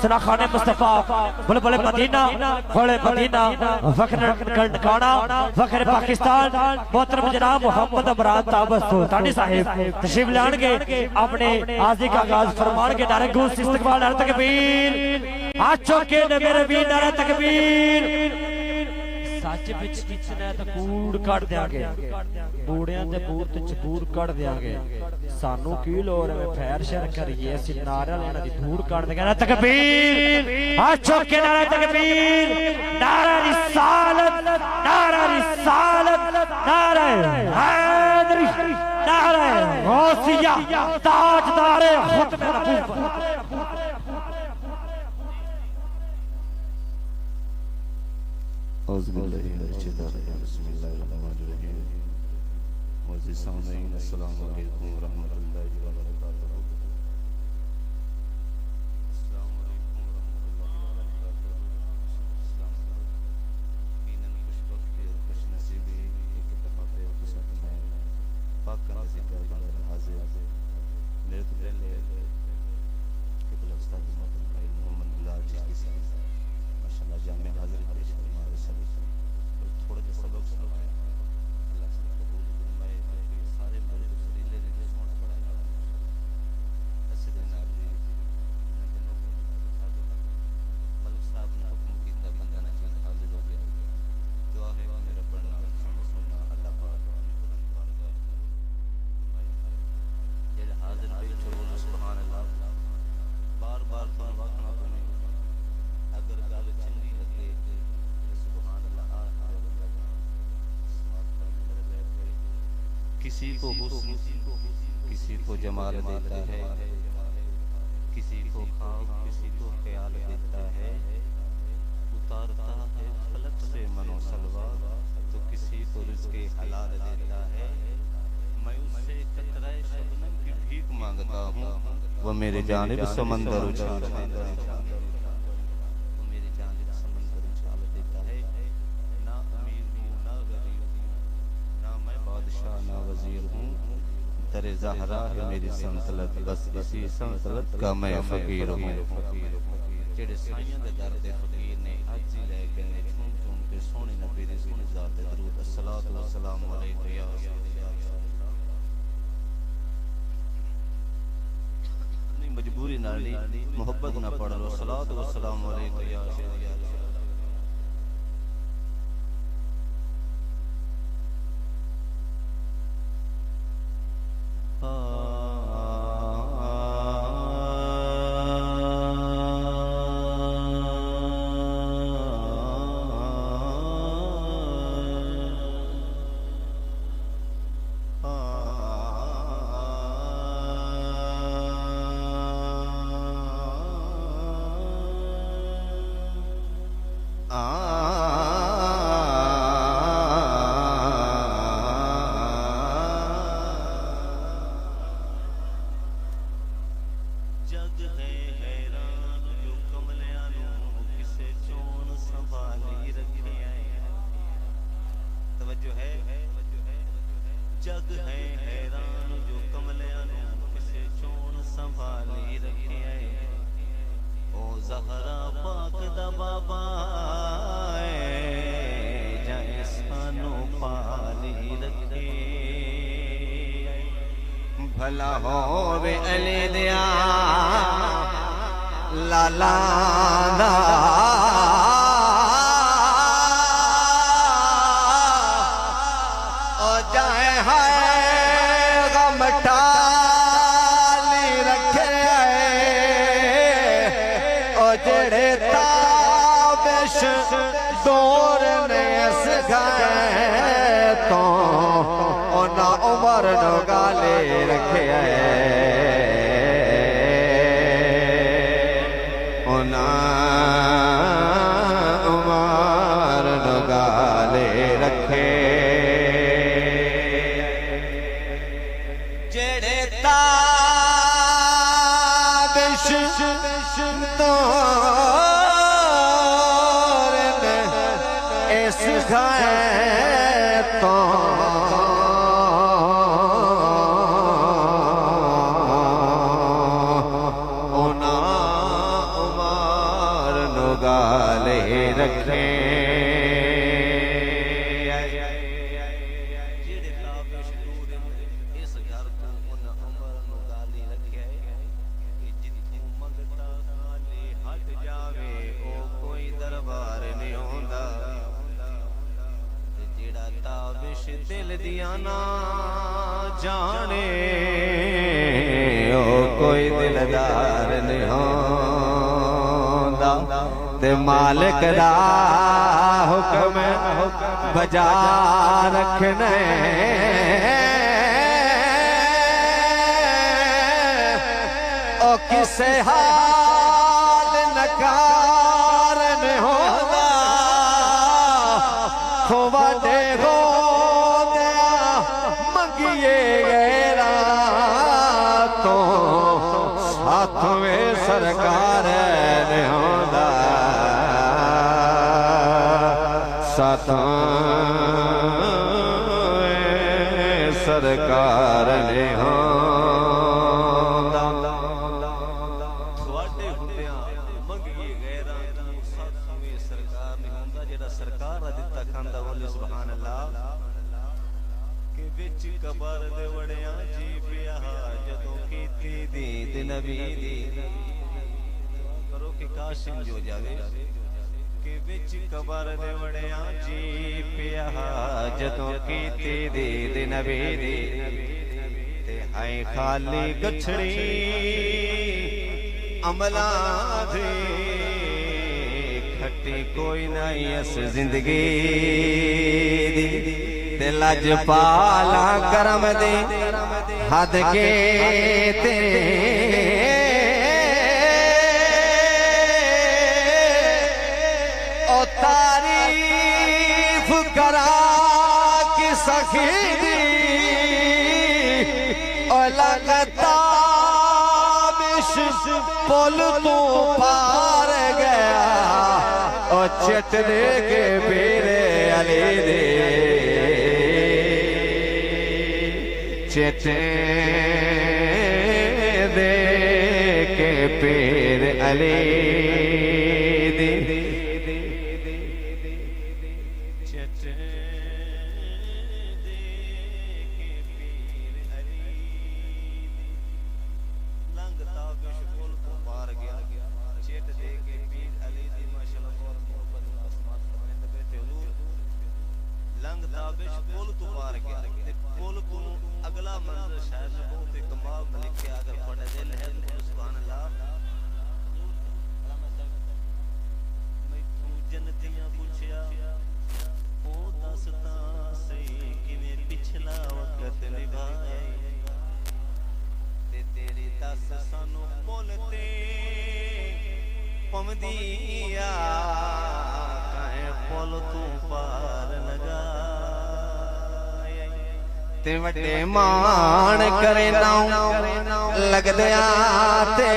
सलाखाने मुस्तफा बुलबुल Medina बड़े Medina फखर कंडकाना फखर पाकिस्तान मोहतरम जनाब मोहम्मद अमरान ताबस सुल्तानी साहिब तशरीफ लाएंगे अपने आज़ी का आगाज फरमान के नारे गूंज इस्तकबाल नारे तकबीर हाथ चौके ने मेरे वीर नारे तकबीर सच विच किचना तो कूड़ कट देंगे बूढ़ियां दे बूर ते चबूर कट देंगे सानू की लोड़ है फैर शर करिए असि नारा लेना दी बूढ़ कट देंगे ना तकबीर हाथ चौके नारे तकबीर नारा रिसालत नारा हैदरी नारा गौसिया ताजदारे खुतबे नबूवत अस्सलामु अलैकुम रहमतुल्लाहि व बरकातुहू। किसी को हुस्न किसी को जमाल देता है, किसी को ख्वाब किसी को ख्याल देता है, उतारता है फलक से मनो सलवा तो किसी को रिज़्क़े हलाल देता है। मैं उससे कतराए शबनम की भीख मांगता हूँ, वो मेरे जानिब समंदर उछाल देता है। वो मेरे जानिब समंदर उछाल देता है। ना अमीर हूँ ना गरीब हूँ, ना मैं बादशाह ना वजीर हूँ, दरे ज़हरा है मेरी संतलत, बस इसी संतलत का मैं फकीर हूँ। जेड़े साइयां दे दर दे फकीर ने अज ही रह गए ने झूम झूम के सोने नबी दी ज़ात दे दरूद अस्सलातु वस्सलामु अलैका या नहीं मजबूरी नाल मोहब्बत ना पढ़ लो अस्सलातु वस्सलामु अलैका या जग है हैरान जो कमलियां किसे चोन संभाली रखे ओ ज़हरा पाक दा बाबा जाए सानू पाली रखे भला होवे अली दिया लाला दा दौर ने सगाए तो ओना उमर नो गाले रखे ओना उमर नो गाले रखे जेड़े ताबिश तो तो ओना उमर वाले रखे दिल दिया ना जाने ओ कोई दिलदार नहीं होंदा ते मालिक दा हुक्म बजा रखने ओ किसे हाल नकार नहीं होंदा खोवाडे हो साथवें सरकार ने होंदा साथवें सरकार ने होंदा ਤੁਹਾਡੇ ਹੁੰਦਿਆਂ ਮੰਗੀਏ ਗੈਰਾਂ ਤੋਂ ਸਾਥਵੇਂ ਸਰਕਾਰ ਨਹੀਂ ਹੁੰਦਾ ਜਿਹੜਾ ਸਰਕਾਰ ਦਾ ਦਿੱਤਾ ਖਾਂਦਾ ਬੋਲੇ ਸੁਭਾਨ ਅੱਲਾਹ ਕਿ ਵਿੱਚ ਕਬਰ ਦੇ ਵੜਿਆਂ ਜੀ ਪਿਆ ਜਦੋਂ ਕੀਤੀ ਦੀ ਤੇ ਨਬੀ ਦੀ ਕਰੋ ਕਿ ਕਾਸ਼ਿਮ ਜੋ ਜਾਵੇ ਕਿ ਵਿੱਚ ਕਬਰ ਦੇ ਵੜਿਆਂ ਜੀ ਪਿਆ ਜਦੋਂ ਕੀਤੀ ਦੀ ਤੇ ਨਬੀ ਦੀ ਤੇ ਹਾਏ ਖਾਲੀ ਗਛੜੀ ਅਮਲਾਂ ਦੀ ਖੱਟੀ ਕੋਈ ਨਹੀਂ ਇਸ ਜ਼ਿੰਦਗੀ ਦੀ ते लजपाला करम दे हद के तेरे ओ तारीफ करा कि सखी दी ओ लगता बिश पुल तू पार गया ओ चटने के बेरे अली दे चेते दे के पीर अली दी चेते दे के पीर अली लंघता बिश पुल तो पार गया चेट दे के पीर अली दी माशाअल्लाह बहुत मोहब्बत आसमान फरमाइंदा बैठे हुजूर लंघता बिश पुल तो पार गया पुल को अगला मंजर शायद बहुत ही कमाल में लिखे अगर पढ़े दिल है तो सुभान अल्लाह मैं तू जन्नतियां पूछया ओ दसता सही किवें पिछला वक्त निभाए ते तेरी दस सानू पुल ते पवदिया काए पुल तू पार लगा ते वड्डे मान करे नाऊ लगदया ते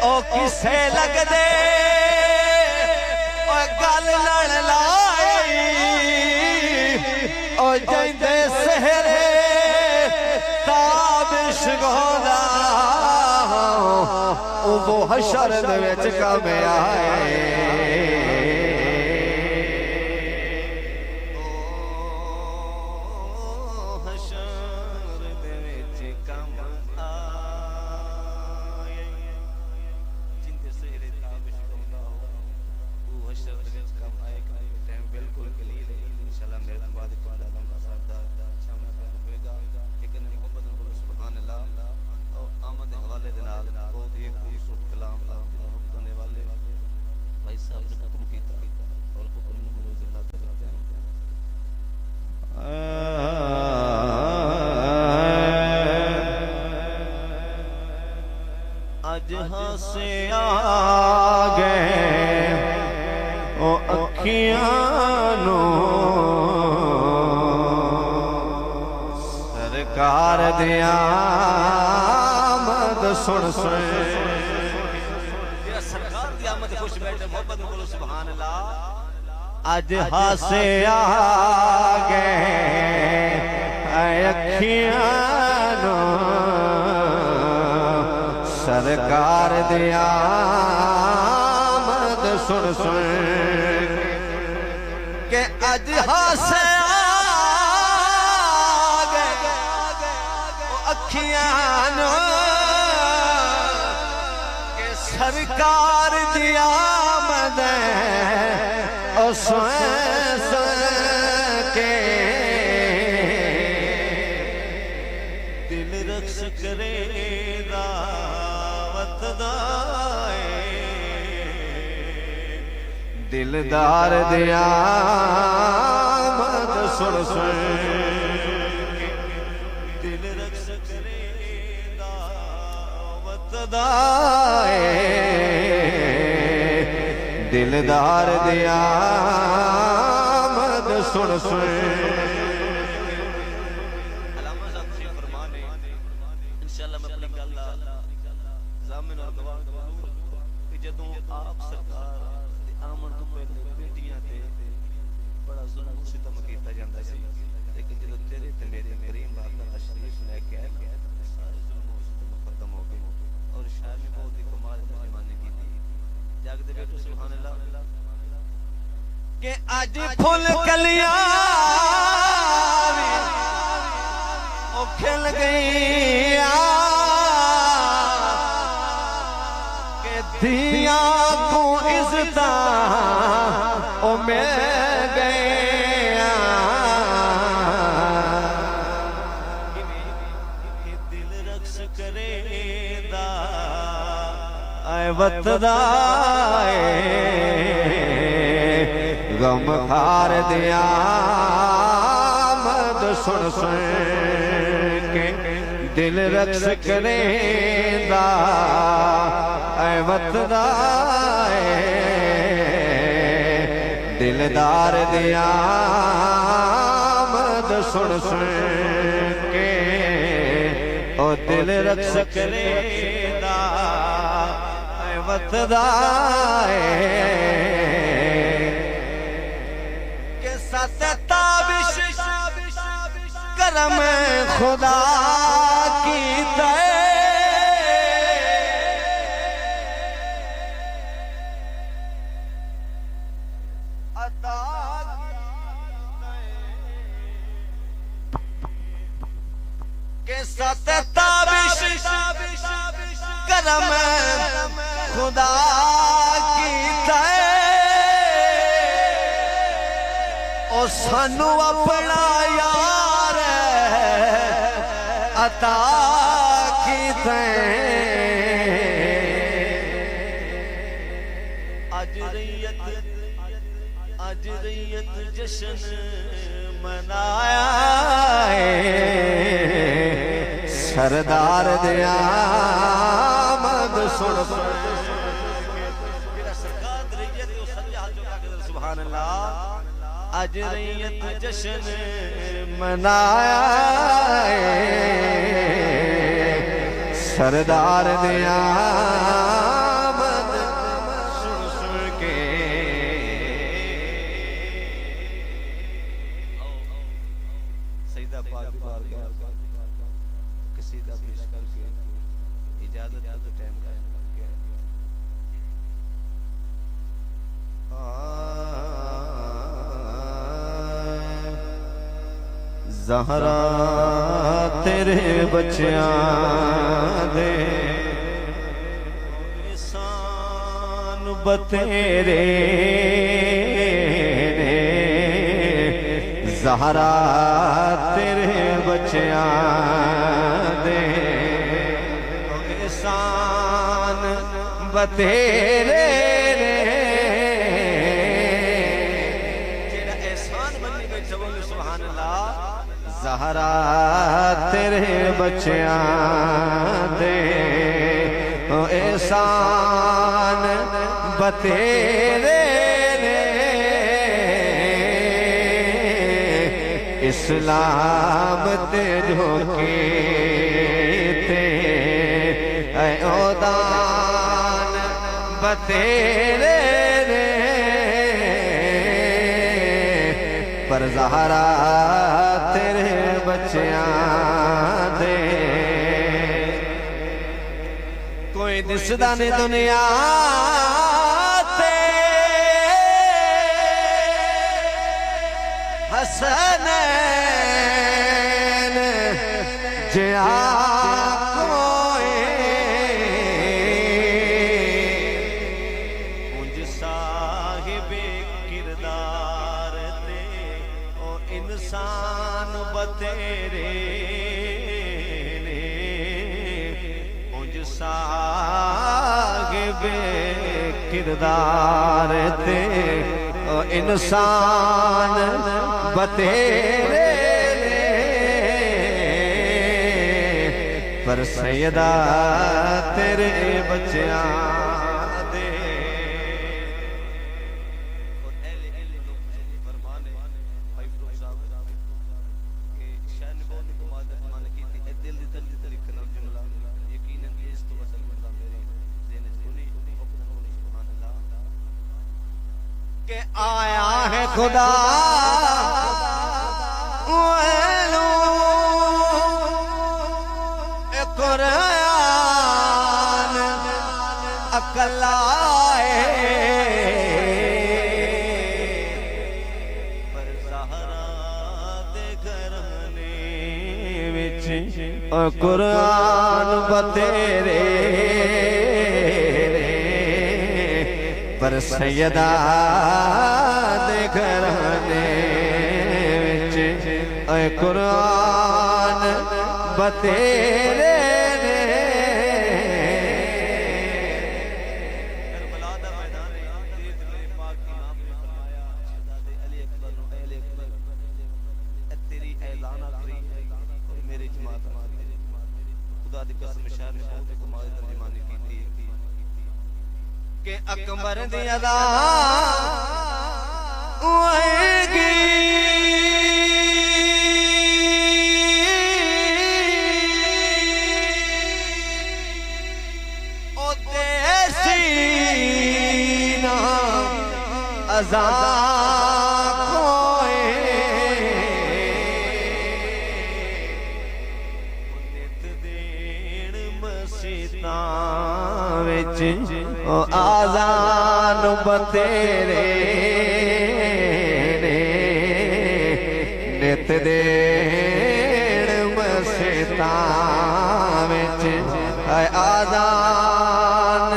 ओ किसे लगदे ओ गल लड़ लाई ओ जैंदे सहरे ताबिश गोदा ओ वो हशर दे विच कम आए जहां से आ गए ओ अखियां सरकार दिया आमद सुन सुन सरकार दी आमद खुश बैठे मोहब्बत बोलो सुभान अल्लाह अज हासे आ गए अखियां सरकार दिया मद सुन सुन के अज हासे अखियां के सरकार दिया मद के दिल रक्ष करे दावत दाए दिलदार दिया मद सुन सुन दिल रक्ष करे दावत दाए दिलदार दिया मद सुन सुन के अज फुल कलियां ओ खिल गईया के दिया को इज्जता ओ मिल गईया दिल रक्ष करे दा वतदाए गम खार दिया मद सुन सुन के दिल रक्ष करेंदा वतदाए दिलदार दिया मद सुन सुन के ओ दिल रक्ष करेंदा वतदाए के सताबिश करम खुदा की अता के सताबिश करम खुदा की ओ सानू अपना यार अता की आज रैयत जश्न मनाया सरदार दिया मद सुन सुभान अल्लाह आज रैयत जश्न मनाया सरदार दिया मद सुन सुन के सईदा पाक की बारगाह कसीदा पेश करके इजाजत का तो टाइम का ज़हरा तेरे बच्चियां दे एहसान बतेरे ज़हरा तेरे बच्चियां दे एहसान बतेरे ज़हरा तेरे बच्चियां दे एहसान बतेरे इस्लाम ते झोंके ते ओदान बतेरे पर ज़हरा तेरे बच्चियां दे कोई दिसदा नहीं दुनिया ते हसनैन जिया इंसान बतेरे ने उंज साहिबे किरदार ते ओ इंसान बतेरे ने पर सैयदा तेरे बच्चियां के आया है खुदा कुरान अकलाए पर ज़हरा दे घराने विच कुरान बतेरे पर सैयदा दे घराने विच कुरान बतेरे ने करबला दा मैदान देख ले पाक इमाम ने फरमाया शहजादे अली अकबर नु अहले अकबर तेरी ऐलान आखरी और मेरी जमात खुदा दी कसम शहर में बहुत कमाल तर्जुमानी की थी के अकबर दी अदा होएगी ओ देसी ना अज़ा कोए नित देण मसीतां विच ओ आज़ान बतेरे ने नित देण मसीतां विच आज़ान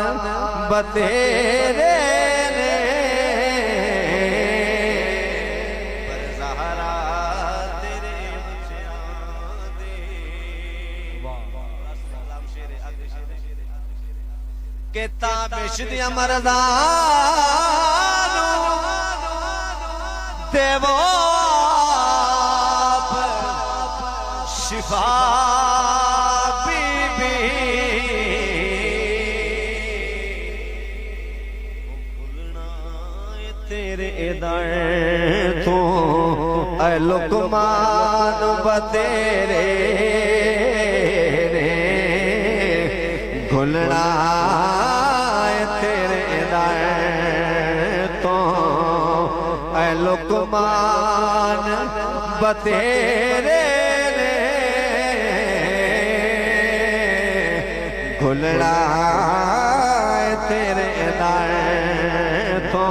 बतेरे ने पर ज़हरा तेरे बच्चियां दे सलाम शेरे अग शेरे के ताबिश दिया मर्दानू देवो शिफा बीबी भूलना तेरे दर तो ऐ लुकमान बतेरे ने भूलना तेरे दर तो ऐ लुकमान बतेरे ने भूलना तेरे दर तो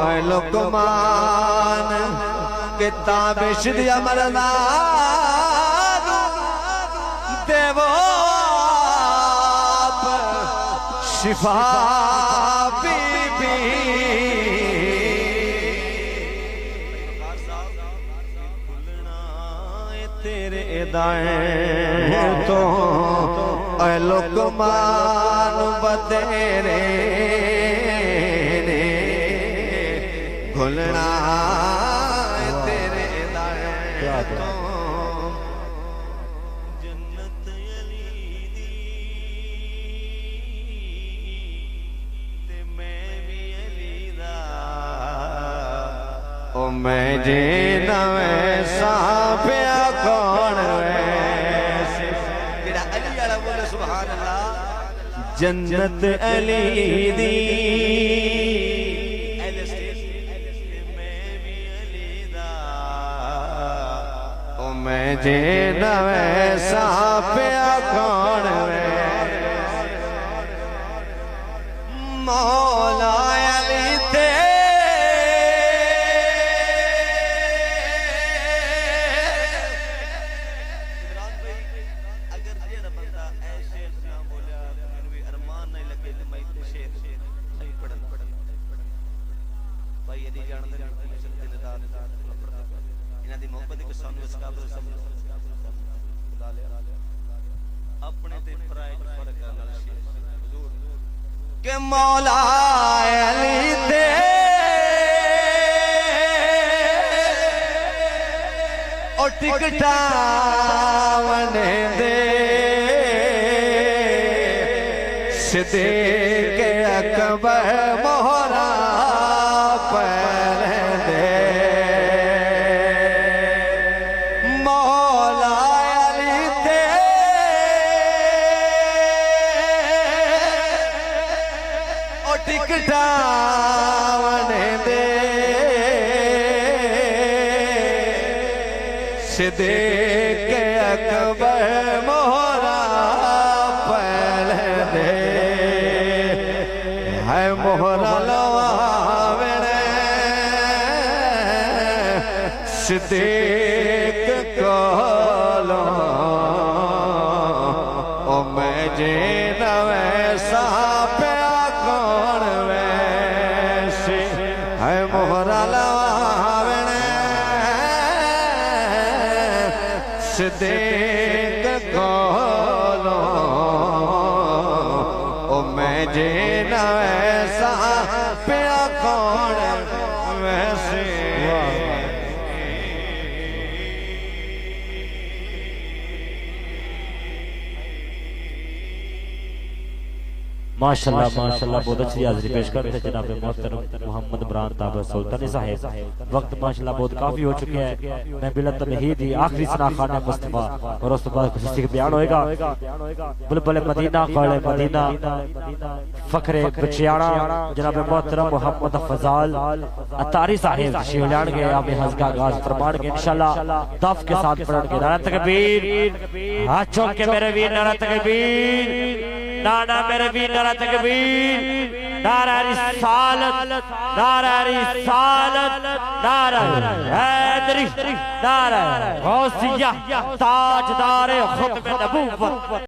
ऐ लुकमान के ताबिश दिया मर्दान देवो शिफा बीबी भूलना तेरे दाएं तो ऐ लुकमान बतेरे ने भूलना तेरे दाएं तो मैं जे नवे साफिया कौन वैसे तेरा अली वाला बोले सुभान अल्लाह जन्नत अली दी मैं भी अली दा ओ मैं जे नवे साफिया कौन वैसे मौला अली ते के मौला अली दे ओ टिकटा वने दे सिद्दीक़ अकबर मोहरा पर दे मौला अली दे ओ टिकटा वने दे सिद्दीक़ अकबर मोहरा पर दे है मोहरा लवावणे सिद्दीक़ कोलो ओ मैं जे नवे सा प्या कौन वैसे है मोहरा लवावणे सिद्दीक़ कोलो ओ मैं जे वैसा प्या कौन वैसे माशाल्लाह माशाल्लाह बहुत अच्छी हाजिरी पेश करते हैं जनाब मोहतरम मोहम्मद इमरान ताबर सुल्तानी साहब। वक्त माशाल्लाह बहुत काफी हो चुके हैं। मैं बिला तमहीद ही आखिरी सना खाना मुस्तफा और उस बाद खुशी का बयान होएगा। बुलबुल मदीना कौले मदीना फखरे बचियाड़ा जनाब मोहतरम मोहम्मद फजाल अतारी साहब शिवलान के आप हज़ का आगाज फरमान के इंशाल्लाह दफ के साथ पढ़ेंगे। नारा तकबीर हाथ चौक के मेरे वीर नारा तकबीर नाना मेरे वीर नारा तकबीर नारा रिसालत नारा रिसालत नारा हैदरी नारा गौसिया ताजदार खुतबे नबूवत।